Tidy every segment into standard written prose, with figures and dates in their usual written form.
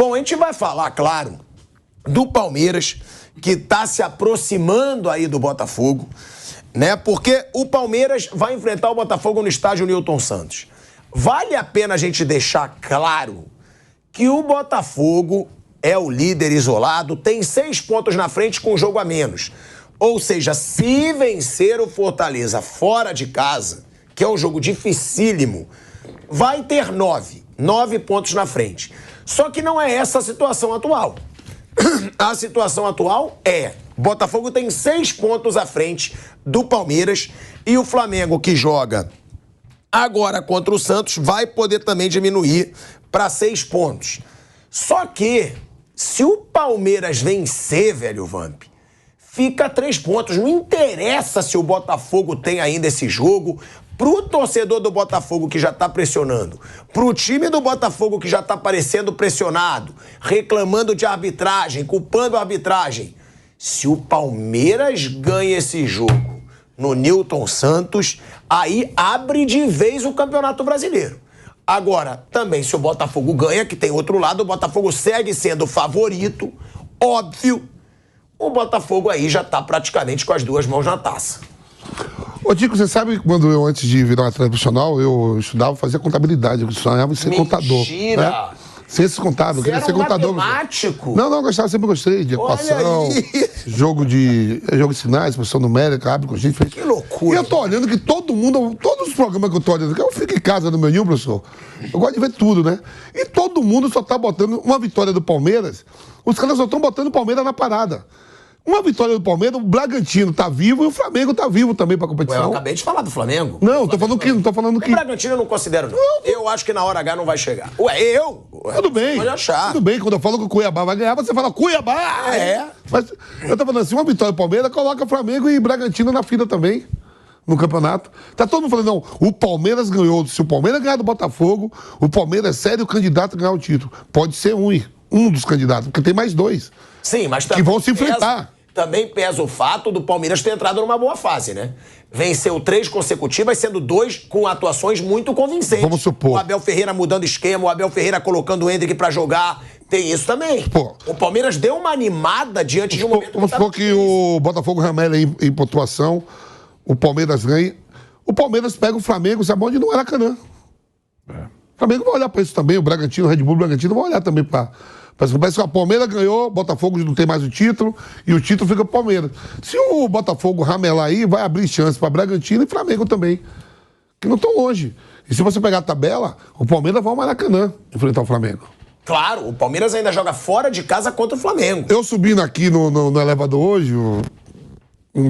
Bom, a gente vai falar, claro, do Palmeiras, que está se aproximando aí do Botafogo, né? Porque o Palmeiras vai enfrentar o Botafogo no estádio Newton Santos. Vale a pena a gente deixar claro que o Botafogo é o líder isolado, tem 6 pontos na frente com um jogo a menos. Ou seja, se vencer o Fortaleza fora de casa, que é um jogo dificílimo, vai ter 9 pontos na frente. Só que não é essa a situação atual. A situação atual é: Botafogo tem 6 pontos à frente do Palmeiras e o Flamengo, que joga agora contra o Santos, vai poder também diminuir para 6 pontos. Só que, se o Palmeiras vencer, velho Vamp, fica 3 pontos. Não interessa se o Botafogo tem ainda esse jogo. Pro torcedor do Botafogo que já tá pressionando, pro time do Botafogo que já tá parecendo pressionado, reclamando de arbitragem, culpando a arbitragem, se o Palmeiras ganha esse jogo no Newton Santos, aí abre de vez o Campeonato Brasileiro. Agora, também se o Botafogo ganha, que tem outro lado, o Botafogo segue sendo favorito, óbvio, o Botafogo aí já tá praticamente com as 2 mãos na taça. Ô, Tico, você sabe que quando eu, antes de virar um atleta profissional, eu estudava, fazia contabilidade, eu sonhava em ser contador. Mentira! Né? Ciência contábil, queria ser contador. Matemático? Não, eu gostava, sempre gostei de equação, jogo de sinais, expressão numérica, hábito, gente. Que loucura! E eu tô olhando que todo mundo, todos os programas que eu tô olhando, que eu fico em casa no meu ninho, professor, eu gosto de ver tudo, né? E todo mundo só tá botando uma vitória do Palmeiras, os caras só estão botando o Palmeiras na parada. Uma vitória do Palmeiras, o Bragantino tá vivo e o Flamengo tá vivo também pra competição. Ué, eu acabei de falar do Flamengo. Não, tô falando que... O Bragantino eu não considero, não. Eu acho que na hora H não vai chegar. Ué, Tudo bem. Pode achar. Tudo bem, quando eu falo que o Cuiabá vai ganhar, você fala Cuiabá! É. Mas eu tô falando assim, uma vitória do Palmeiras, coloca Flamengo e Bragantino na fila também, no campeonato. Tá todo mundo falando, não, o Palmeiras ganhou. Se o Palmeiras ganhar do Botafogo, o Palmeiras é sério candidato a ganhar o título. Pode ser um dos candidatos, porque tem mais 2. Sim, mas que vão se enfrentar. Também pesa o fato do Palmeiras ter entrado numa boa fase, né? Venceu 3 consecutivas, sendo 2 com atuações muito convincentes. Vamos supor. O Abel Ferreira mudando esquema, o Abel Ferreira colocando o Endrick pra jogar. Tem isso também. Pô. O Palmeiras deu uma animada diante de um momento... Vamos supor que o Botafogo ramela em pontuação, o Palmeiras ganha. O Palmeiras pega o Flamengo, sabe onde? No Maracanã. O Flamengo vai olhar pra isso também, o Bragantino, o Red Bull, o Bragantino vai olhar também pra... Parece que a Palmeiras ganhou, o Botafogo não tem mais o título e o título fica pro Palmeiras. Se o Botafogo ramelar aí, vai abrir chance para Bragantino e Flamengo também, que não estão longe. E se você pegar a tabela, o Palmeiras vai ao Maracanã enfrentar o Flamengo. Claro, o Palmeiras ainda joga fora de casa contra o Flamengo. Eu subindo aqui no elevador hoje, um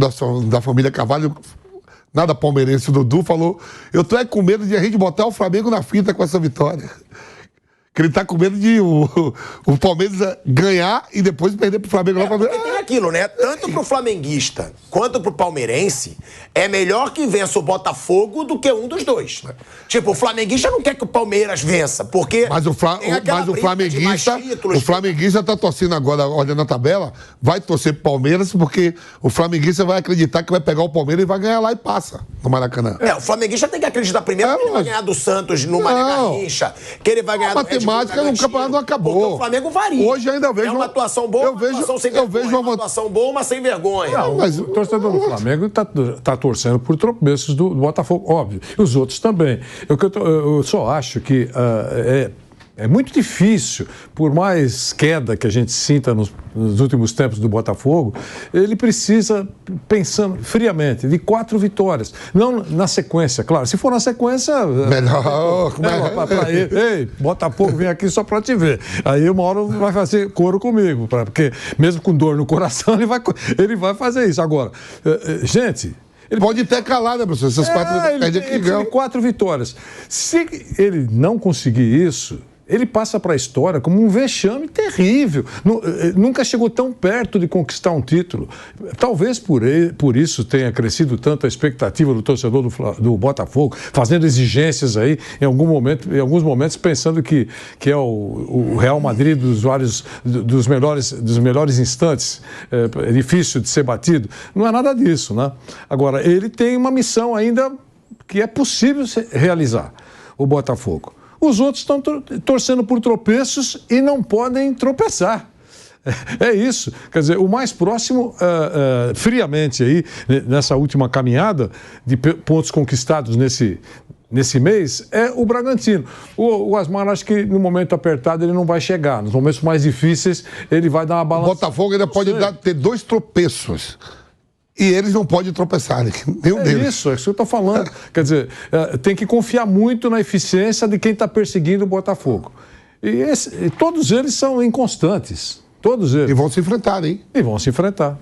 da família Carvalho, nada palmeirense, o Dudu, falou: eu tô com medo de a gente botar o Flamengo na fita com essa vitória. Que ele tá com medo de o Palmeiras ganhar e depois perder pro Flamengo. Porque tem aquilo, né? Tanto pro flamenguista quanto pro palmeirense, é melhor que vença o Botafogo do que um dos dois. Tipo, o flamenguista não quer que o Palmeiras vença, porque... Mas o flamenguista tá torcendo agora, olhando a tabela, vai torcer pro Palmeiras, porque o flamenguista vai acreditar que vai pegar o Palmeiras e vai ganhar lá e passa no Maracanã. O flamenguista tem que acreditar primeiro que ele vai ganhar do Santos no Mané Garrincha, que ele vai ganhar do matemática no campeonato não acabou. Porque o Flamengo varia. Hoje ainda vejo... É uma atuação boa, uma atuação sem vergonha. Uma atuação boa, mas sem vergonha. Não, mas o torcedor do Flamengo tá torcendo por tropeços do Botafogo, óbvio. E os outros também. Eu só acho que é muito difícil, por mais queda que a gente sinta nos últimos tempos do Botafogo, ele precisa, pensando friamente, de 4 vitórias. Não na sequência, claro. Se for na sequência... Melhor. Pra ele. Ei, Botafogo, vem aqui só pra te ver. Aí uma hora vai fazer coro comigo, porque mesmo com dor no coração, ele vai fazer isso. Agora, gente... Ele pode ter calado, né, professor? Essas 4 ele tem 4 vitórias. Se ele não conseguir isso, ele passa para a história como um vexame terrível. Nunca chegou tão perto de conquistar um título. Talvez por isso tenha crescido tanto a expectativa do torcedor do Botafogo, fazendo exigências aí, em alguns momentos, pensando que é o Real Madrid dos melhores instantes. É difícil de ser batido. Não é nada disso, né? Agora, ele tem uma missão ainda que é possível realizar, o Botafogo. Os outros estão torcendo por tropeços e não podem tropeçar. É isso. Quer dizer, o mais próximo, friamente aí, nessa última caminhada de pontos conquistados nesse mês, é o Bragantino. O Asmar, acho que no momento apertado ele não vai chegar. Nos momentos mais difíceis, ele vai dar uma balança. O Botafogo ainda pode ter 2 tropeços. E eles não podem tropeçar, nenhum deles. É isso que eu estou falando. Quer dizer, tem que confiar muito na eficiência de quem está perseguindo o Botafogo. E todos eles são inconstantes. Todos eles. E vão se enfrentar, hein? E vão se enfrentar.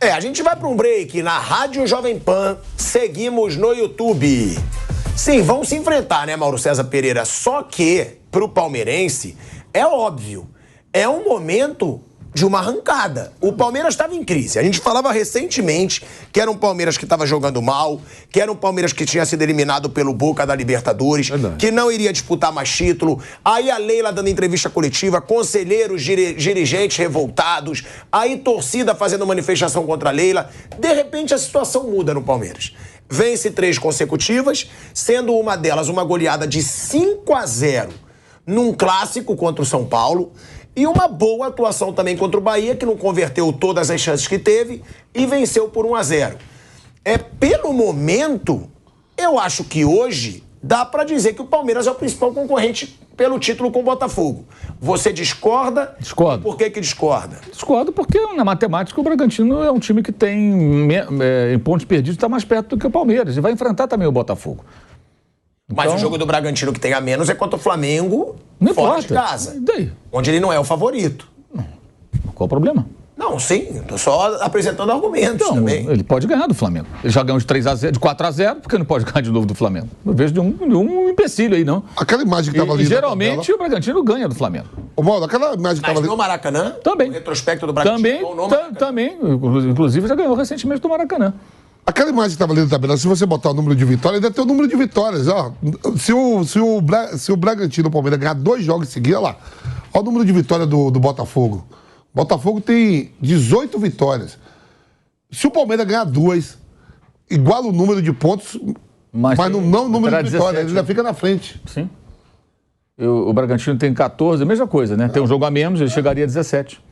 A gente vai para um break na Rádio Jovem Pan. Seguimos no YouTube. Sim, vão se enfrentar, né, Mauro César Pereira? Só que, pro palmeirense, é óbvio, é um momento de uma arrancada. O Palmeiras estava em crise. A gente falava recentemente que era um Palmeiras que estava jogando mal, que era um Palmeiras que tinha sido eliminado pelo Boca da Libertadores, que não iria disputar mais título. Aí a Leila dando entrevista coletiva, conselheiros, dirigentes revoltados, aí torcida fazendo manifestação contra a Leila. De repente a situação muda no Palmeiras. Vence 3 consecutivas, sendo uma delas uma goleada de 5-0 num clássico contra o São Paulo. E uma boa atuação também contra o Bahia, que não converteu todas as chances que teve e venceu por 1-0. Pelo momento, eu acho que hoje dá pra dizer que o Palmeiras é o principal concorrente pelo título com o Botafogo. Você discorda? Discordo. Por que discorda? Discordo porque na matemática o Bragantino é um time que tem, em pontos perdidos, está mais perto do que o Palmeiras. E vai enfrentar também o Botafogo. Mas então, o jogo do Bragantino que tem a menos é contra o Flamengo fora de casa. E daí? Onde ele não é o favorito. Qual o problema? Não, sim. Tô só apresentando argumentos também. Ele pode ganhar do Flamengo. Ele já ganhou de 3-0, de 4-0, por que não pode ganhar de novo do Flamengo? Eu vejo de um empecilho aí, não. Aquela imagem que estava ali. E geralmente o Bragantino ganha do Flamengo. Ô, Mauro, aquela imagem que estava ali. No Maracanã? Também. O retrospecto do Bragantino? Também. Inclusive já ganhou recentemente do Maracanã. Aquela imagem que estava ali na tabela, se você botar o número de vitórias, deve ter o número de vitórias. Ó. Se o Bragantino e o Palmeiras ganhar 2 jogos em seguida, olha lá. Olha o número de vitórias do Botafogo. O Botafogo tem 18 vitórias. Se o Palmeiras ganhar 2, iguala o número de pontos, mas não o número de vitórias. Ele ainda fica na frente. Sim. O Bragantino tem 14, a mesma coisa, né? Tem um jogo a menos, ele chegaria a 17.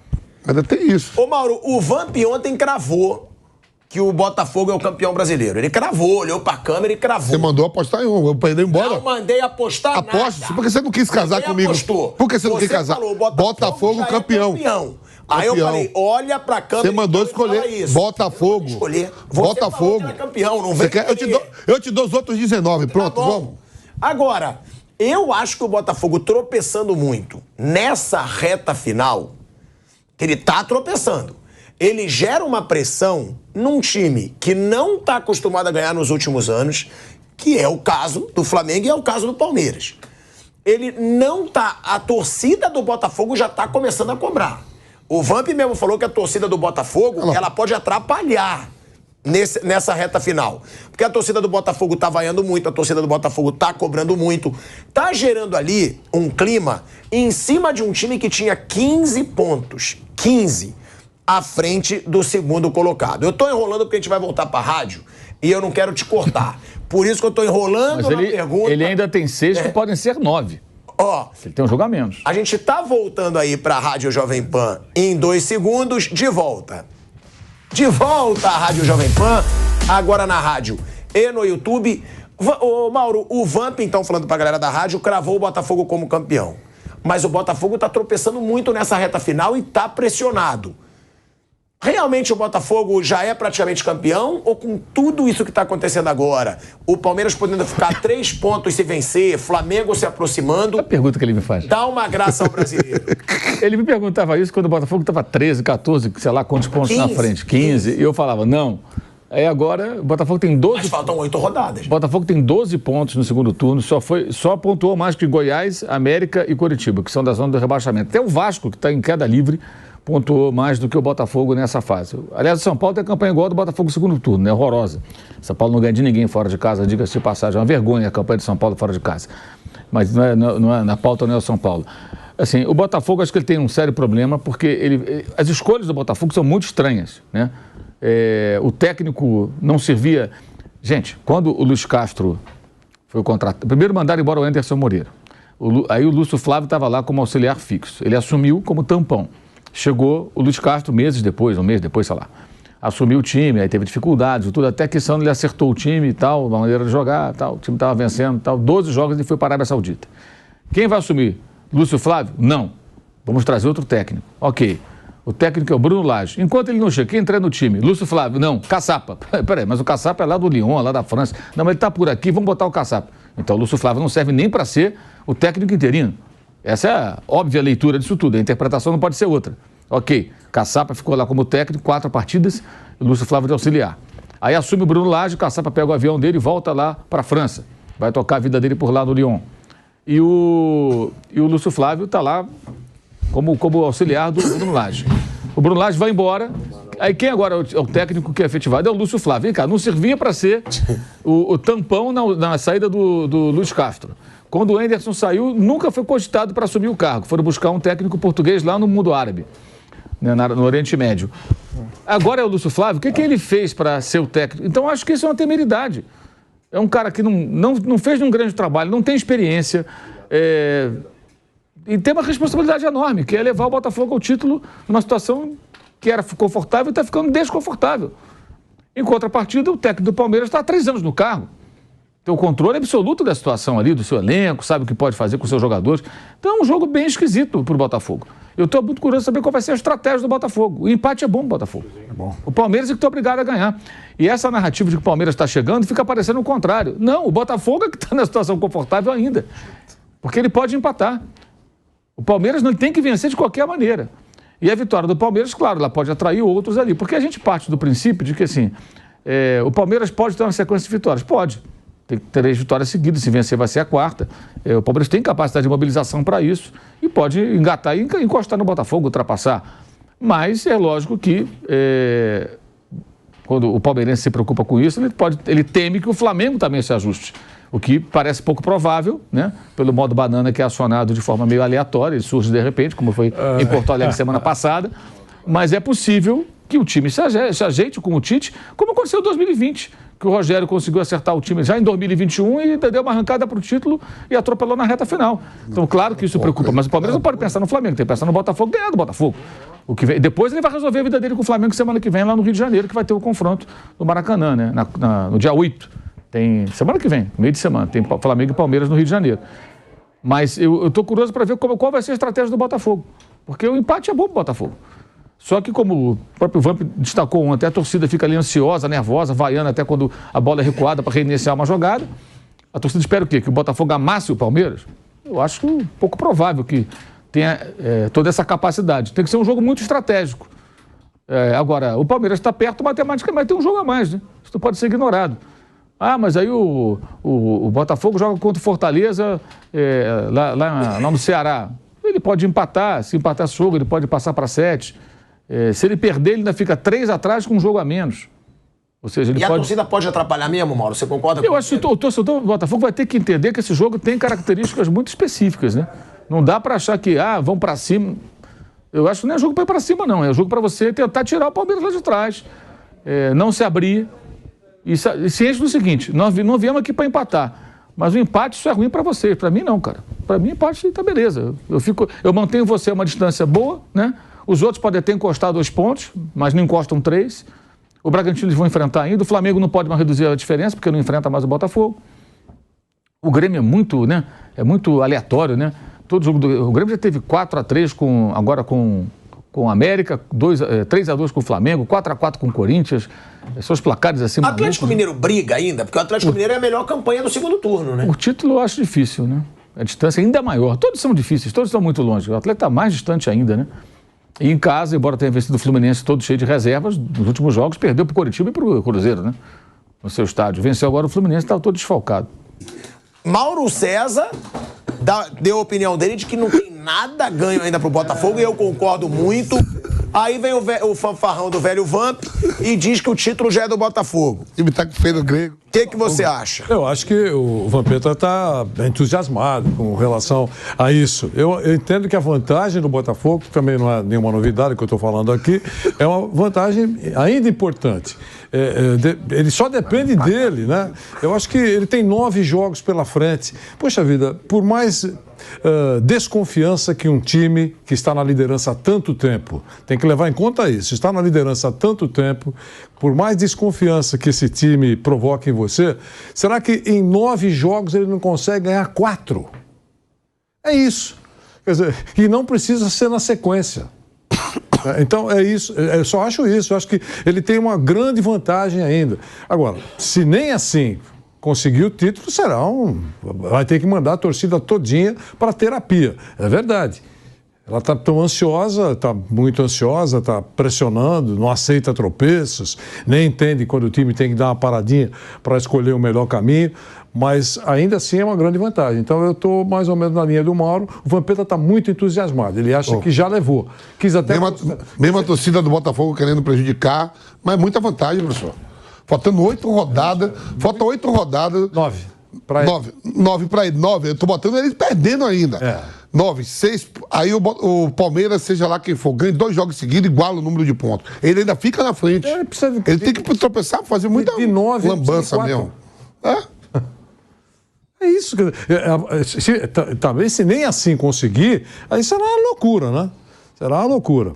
Ainda tem isso. Ô, Mauro, o Vamp ontem cravou que o Botafogo é o campeão brasileiro. Ele cravou, olhou pra câmera e cravou. Você mandou apostar em um, eu perdi embora. Não mandei apostar Aposto, nada. porque você não quis casar comigo. Apostou. Por que você não quis casar? Falou, Botafogo campeão. Aí eu falei, olha pra câmera. Você mandou escolher Botafogo. Escolher. Botafogo. Você campeão, não vem. Eu te dou os outros 19. Pronto, vamos. Agora, eu acho que o Botafogo tropeçando muito nessa reta final, que ele tá tropeçando, ele gera uma pressão num time que não tá acostumado a ganhar nos últimos anos, que é o caso do Flamengo e é o caso do Palmeiras. Ele não tá... A torcida do Botafogo já tá começando a cobrar. O Vamp mesmo falou que a torcida do Botafogo, ela pode atrapalhar nessa reta final. Porque a torcida do Botafogo tá vaiando muito, a torcida do Botafogo tá cobrando muito. Tá gerando ali um clima em cima de um time que tinha 15 pontos. 15 à frente do segundo colocado. Eu tô enrolando porque a gente vai voltar pra rádio e eu não quero te cortar. Por isso que eu tô enrolando na pergunta. Ele ainda tem 6 que podem ser 9. Ó, ele tem um jogo a menos. A gente tá voltando aí pra Rádio Jovem Pan em 2 segundos. De volta. De volta à Rádio Jovem Pan, agora na rádio e no YouTube. Ô, Mauro, o Vamp, então, falando pra galera da rádio, cravou o Botafogo como campeão. Mas o Botafogo tá tropeçando muito nessa reta final e tá pressionado. Realmente o Botafogo já é praticamente campeão ou com tudo isso que está acontecendo agora? O Palmeiras podendo ficar 3 pontos se vencer, Flamengo se aproximando. A pergunta que ele me faz. Dá uma graça ao brasileiro. Ele me perguntava isso quando o Botafogo estava 13, 14, sei lá quantos pontos 15, na frente. 15. E eu falava, não. Aí agora o Botafogo tem 12... Mas faltam 8 rodadas. O Botafogo tem 12 pontos no segundo turno, só pontuou mais que Goiás, América e Coritiba, que são da zona do rebaixamento. Até o Vasco, que está em queda livre, pontuou mais do que o Botafogo nessa fase. Aliás, o São Paulo tem a campanha igual a do Botafogo no segundo turno, né? Horrorosa. São Paulo não ganha de ninguém fora de casa, diga-se de passagem. É uma vergonha a campanha de São Paulo fora de casa. Mas na pauta não é o São Paulo. Assim, o Botafogo, acho que ele tem um sério problema, porque as escolhas do Botafogo são muito estranhas, né? O técnico não servia... Gente, quando o Luiz Castro foi contratado... Primeiro mandaram embora o Anderson Moreira. Aí o Lúcio Flávio estava lá como auxiliar fixo. Ele assumiu como tampão. Chegou o Luiz Castro meses depois, um mês depois, sei lá. Assumiu o time, aí teve dificuldades, tudo. Até que esse ano ele acertou o time e tal, uma maneira de jogar, tal. O time estava vencendo, tal. 12 jogos e foi para a Arábia Saudita. Quem vai assumir? Lúcio Flávio? Não. Vamos trazer outro técnico. Ok. O técnico é o Bruno Lage. Enquanto ele não chega, quem entra no time? Lúcio Flávio? Não. Caçapa. Peraí, mas o Caçapa é lá do Lyon, lá da França. Não, mas ele está por aqui, vamos botar o Caçapa. Então o Lúcio Flávio não serve nem para ser o técnico interino. Essa é a óbvia leitura disso tudo. A interpretação não pode ser outra. Ok. Caçapa ficou lá como técnico, 4 partidas, e o Lúcio Flávio de auxiliar. Aí assume o Bruno Lage, o Caçapa pega o avião dele e volta lá para a França. Vai tocar a vida dele por lá no Lyon. E o Lúcio Flávio está lá como auxiliar do Bruno Lage. O Bruno Lage vai embora. Aí quem agora é o técnico que é efetivado é o Lúcio Flávio. Vem cá, não servia para ser o tampão na saída do Luiz Castro. Quando o Anderson saiu, nunca foi cogitado para assumir o cargo. Foram buscar um técnico português lá no mundo árabe, né, no Oriente Médio. Agora é o Lúcio Flávio. O que ele fez para ser o técnico? Então acho que isso é uma temeridade. É um cara que não fez um grande trabalho, não tem experiência, e tem uma responsabilidade enorme, que é levar o Botafogo ao título numa situação que era confortável e está ficando desconfortável. Em contrapartida, o técnico do Palmeiras está há 3 anos no cargo. Tem o controle absoluto da situação ali, do seu elenco, sabe o que pode fazer com os seus jogadores. Então é um jogo bem esquisito para o Botafogo. Eu estou muito curioso de saber qual vai ser a estratégia do Botafogo. O empate é bom para o Botafogo. É bom. O Palmeiras é que está obrigado a ganhar. E essa narrativa de que o Palmeiras está chegando fica parecendo o contrário. Não, o Botafogo é que está na situação confortável ainda. Porque ele pode empatar. O Palmeiras não tem que vencer de qualquer maneira. E a vitória do Palmeiras, claro, ela pode atrair outros ali. Porque a gente parte do princípio de que, assim, o Palmeiras pode ter uma sequência de vitórias. Pode. Tem 3 vitórias seguidas, se vencer vai ser a 4ª. O Palmeiras tem capacidade de mobilização para isso e pode engatar e encostar no Botafogo, ultrapassar. Mas é lógico que quando o palmeirense se preocupa com isso, ele teme que o Flamengo também se ajuste. O que parece pouco provável, né? Pelo modo banana que é acionado de forma meio aleatória, ele surge de repente, como foi em Porto Alegre semana passada. Mas é possível que o time se ajeite com o Tite, como aconteceu em 2020, que o Rogério conseguiu acertar o time já em 2021 e deu uma arrancada para o título e atropelou na reta final. Então, claro que isso preocupa, mas o Palmeiras não pode pensar no Flamengo, tem que pensar no Botafogo, ganhar do Botafogo. Depois ele vai resolver a vida dele com o Flamengo semana que vem lá no Rio de Janeiro, que vai ter o confronto no Maracanã, né? No dia 8. Tem semana que vem, meio de semana, tem Flamengo e Palmeiras no Rio de Janeiro. Mas eu estou curioso para ver qual vai ser a estratégia do Botafogo, porque o empate é bom para o Botafogo. Só que, como o próprio Vamp destacou ontem, a torcida fica ali ansiosa, nervosa, vaiando até quando a bola é recuada para reiniciar uma jogada. A torcida espera o quê? Que o Botafogo amasse o Palmeiras? Eu acho pouco provável que tenha toda essa capacidade. Tem que ser um jogo muito estratégico. Agora, o Palmeiras está perto matematicamente, tem um jogo a mais, né? Isso não pode ser ignorado. Ah, mas aí o Botafogo joga contra o Fortaleza lá no Ceará. Ele pode empatar, se empatar esse jogo, ele pode passar para 7. Se ele perder, ele ainda fica 3 atrás com um jogo a menos. Ou seja, ele a torcida pode atrapalhar mesmo, Mauro? Você concorda com isso? Eu acho que o torcedor do Botafogo vai ter que entender que esse jogo tem características muito específicas, né? Não dá para achar que, vão para cima. Eu acho que não é jogo para ir para cima, não. É jogo para você tentar tirar o Palmeiras lá de trás, não se abrir. E ciente do seguinte, nós não viemos aqui para empatar. Mas o empate, isso é ruim para vocês. Para mim, não, cara. Para mim, empate está beleza. Eu mantenho você a uma distância boa, né? Os outros podem até encostar 2 pontos, mas não encostam 3. O Bragantino eles vão enfrentar ainda. O Flamengo não pode mais reduzir a diferença, porque não enfrenta mais o Botafogo. O Grêmio é muito, né? É muito aleatório, né? Todo jogo o Grêmio já teve 4-3 agora com o América, 3-2 com o Flamengo, 4-4 com o Corinthians. São os placares assim. O Atlético Mineiro briga ainda, porque o Atlético Mineiro é a melhor campanha do segundo turno, né? O título eu acho difícil, né? A distância ainda maior. Todos são difíceis, todos estão muito longe. O Atlético está mais distante ainda, né? E em casa, embora tenha vencido o Fluminense todo cheio de reservas, nos últimos jogos perdeu para o Coritiba e para o Cruzeiro, né? No seu estádio. Venceu agora o Fluminense, estava todo desfalcado. Mauro César deu a opinião dele de que não tem nada ganho ainda pro Botafogo, e eu concordo muito. Aí vem o fanfarrão do velho Vamp e diz que o título já é do Botafogo. O time tá com feio no grego. que você acha? Eu acho que o Vampeta está entusiasmado com relação a isso. Eu entendo que a vantagem do Botafogo, que também não é nenhuma novidade que eu estou falando aqui, é uma vantagem ainda importante. Ele só depende dele, né? Eu acho que ele tem 9 jogos pela frente. Poxa vida, por mais desconfiança que um time que está na liderança há tanto tempo, tem que levar em conta isso, está na liderança há tanto tempo, por mais desconfiança que esse time provoque em você, será que em 9 jogos ele não consegue ganhar 4? É isso. Quer dizer, e não precisa ser na sequência. Então é isso, eu só acho isso, eu acho que ele tem uma grande vantagem ainda. Agora, se nem assim conseguir o título, vai ter que mandar a torcida todinha para terapia, é verdade. Ela está tão ansiosa, está muito ansiosa, está pressionando, não aceita tropeços, nem entende quando o time tem que dar uma paradinha para escolher o melhor caminho, mas ainda assim é uma grande vantagem. Então eu estou mais ou menos na linha do Mauro. O Vampeta está muito entusiasmado, ele acha que já levou. Quis até... Mesmo a torcida do Botafogo querendo prejudicar, mas muita vantagem, professor. Faltando 8 rodadas, faltam 8 rodadas. 9 para ele. 9, eu estou botando ele perdendo ainda. 9, 6, aí o Palmeiras, seja lá quem for, ganha 2 jogos seguidos, iguala o número de pontos. Ele ainda fica na frente. Ele tem que tropeçar, fazer muita lambança mesmo. É isso. Talvez se nem assim conseguir, aí será uma loucura, né? Será uma loucura.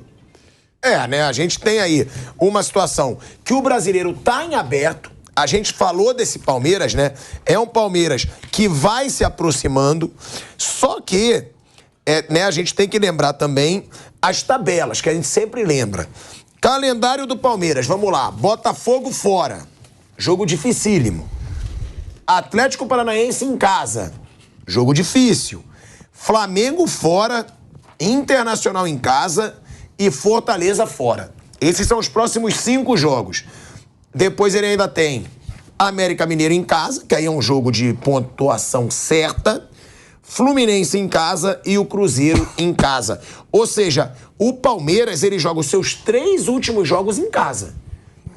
Né? A gente tem aí uma situação que o brasileiro tá em aberto. A gente falou desse Palmeiras, né? É um Palmeiras que vai se aproximando, só que né, a gente tem que lembrar também as tabelas, que a gente sempre lembra. Calendário do Palmeiras, vamos lá. Botafogo fora, jogo dificílimo. Atlético Paranaense em casa, jogo difícil. Flamengo fora, Internacional em casa e Fortaleza fora. Esses são os próximos 5 jogos. Depois ele ainda tem América Mineiro em casa, que aí é um jogo de pontuação certa, Fluminense em casa e o Cruzeiro em casa. Ou seja, o Palmeiras, ele joga os seus 3 últimos jogos em casa.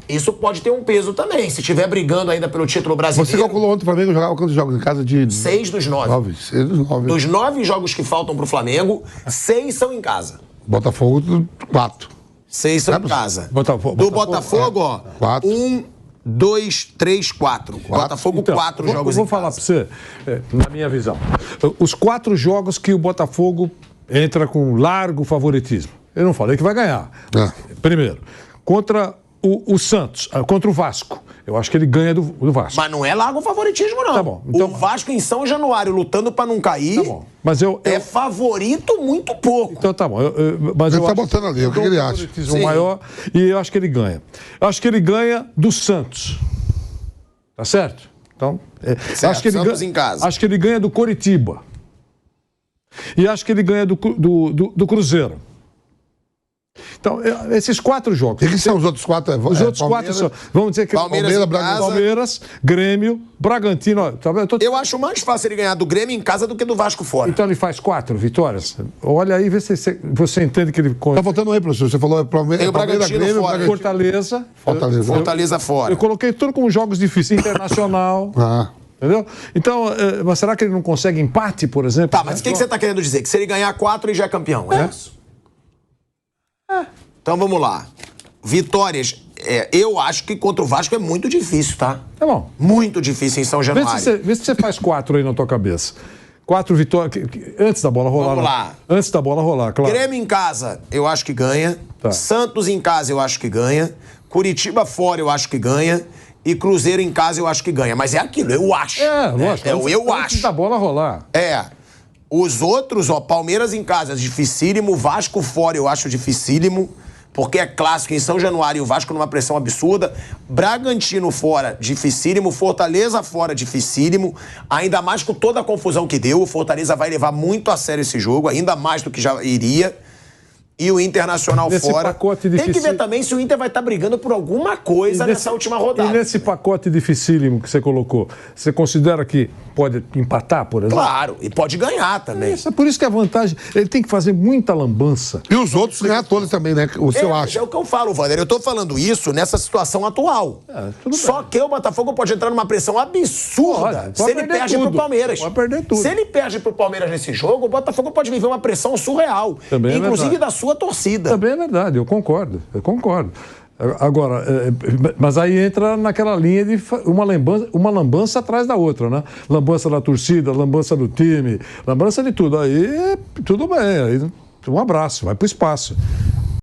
Isso pode ter um peso também, se estiver brigando ainda pelo título brasileiro. Você calculou ontem o Flamengo jogava quantos jogos em casa? 6 dos 9. 6 dos 9. Dos 9 jogos que faltam pro Flamengo, 6 são em casa. Botafogo, 4. 6 são em casa. Do Botafogo, ó. 4. 1, 2, 3, 4. Botafogo, então, 4 jogos em casa. Vou falar para você, na minha visão. Os 4 jogos que o Botafogo entra com largo favoritismo. Eu não falei que vai ganhar. Primeiro, contra o Santos, contra o Vasco. Eu acho que ele ganha do Vasco. Mas não é largo favoritismo, não. Tá bom. Então, o Vasco em São Januário, lutando pra não cair, tá bom. Mas é favorito muito pouco. Então tá bom. Mas ele tá botando ali, o que ele acha? Maior, e eu acho que ele ganha. Eu acho que ele ganha do Santos. Tá certo? Então, certo. Acho que ele Santos ganha, em casa. Acho que ele ganha do Coritiba. E acho que ele ganha do Cruzeiro. Então, esses 4 jogos. E que são os outros 4? Os outros 4 são. Vamos dizer que Palmeiras, Grêmio, Bragantino. Eu acho mais fácil ele ganhar do Grêmio em casa do que do Vasco fora. Então ele faz 4 vitórias. Olha aí, vê se você entende que ele. Tá faltando aí, professor. Você falou Tem o Bragantino Grêmio, fora. Fortaleza fora. Eu coloquei tudo como jogos difíceis. Internacional. Entendeu? Então, mas será que ele não consegue empate, por exemplo? Tá, mas o que você tá querendo dizer? Que se ele ganhar 4, ele já é campeão, é isso? Então vamos lá. Vitórias. Eu acho que contra o Vasco é muito difícil, tá? Tá bom. Muito difícil em São Januário. Vê se você faz 4 aí na tua cabeça. 4 vitórias. Antes da bola rolar. Vamos lá. Antes da bola rolar, claro. Grêmio em casa, eu acho que ganha. Tá. Santos em casa, eu acho que ganha. Curitiba fora, eu acho que ganha. E Cruzeiro em casa, eu acho que ganha. Mas é aquilo, eu acho. Lógico. Antes da bola rolar. Os outros, Palmeiras em casa, dificílimo. Vasco fora, eu acho dificílimo. Porque é clássico em São Januário e o Vasco numa pressão absurda. Bragantino fora, dificílimo. Fortaleza fora, dificílimo. Ainda mais com toda a confusão que deu. O Fortaleza vai levar muito a sério esse jogo, ainda mais do que já iria. e o Internacional nesse fora. pacote Tem que difícil- ver também se o Inter vai estar brigando por alguma coisa nessa última rodada. E nesse pacote dificílimo que você colocou, você considera que pode empatar, por exemplo? Claro, e pode ganhar também. É por isso que a vantagem, ele tem que fazer muita lambança. E os outros ganhar todos também, né? O seu Mas acha. é o que eu falo, Vander. Eu tô falando isso nessa situação atual. tudo Só que o Botafogo pode entrar numa pressão absurda Pode se ele perder perde tudo. pro Palmeiras. Pode perder tudo. Se ele perde pro Palmeiras nesse jogo, o Botafogo pode viver uma pressão surreal. Também é inclusive verdade. da sua torcida. Também é verdade, eu concordo. Agora, mas aí entra naquela linha de uma lambança atrás da outra, né? Lambança da torcida, lambança do time, lambança de tudo. Aí tudo bem, aí um abraço, vai pro espaço.